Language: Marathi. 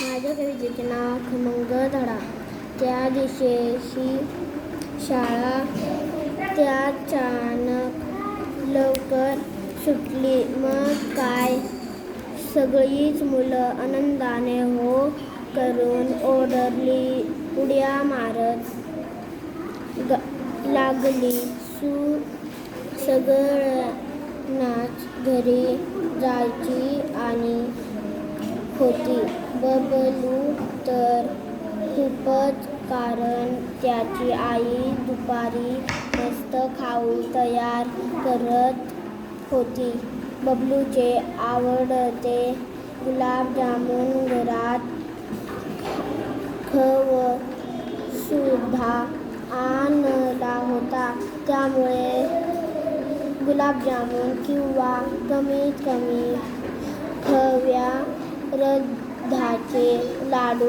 माझ्या कवितेचे नाव खमंग धडा. त्या दिवशी शाळा अचानक लवकर सुटली. मग काय, सगळीच मुलं आनंदाने हो करून ओरडली, उड्या मारत लागली. सगळ्यांनाच घरी जायची आणि होती. बबलू तर खूपच, कारण त्याची आई दुपारी मस्त खाऊ तयार करत होती. बबलूचे आवडते गुलाबजामुन घरात सुद्धा आणला होता. त्यामुळे गुलाबजामुन किंवा कमीत कमी खव्या रव्याचे लाडू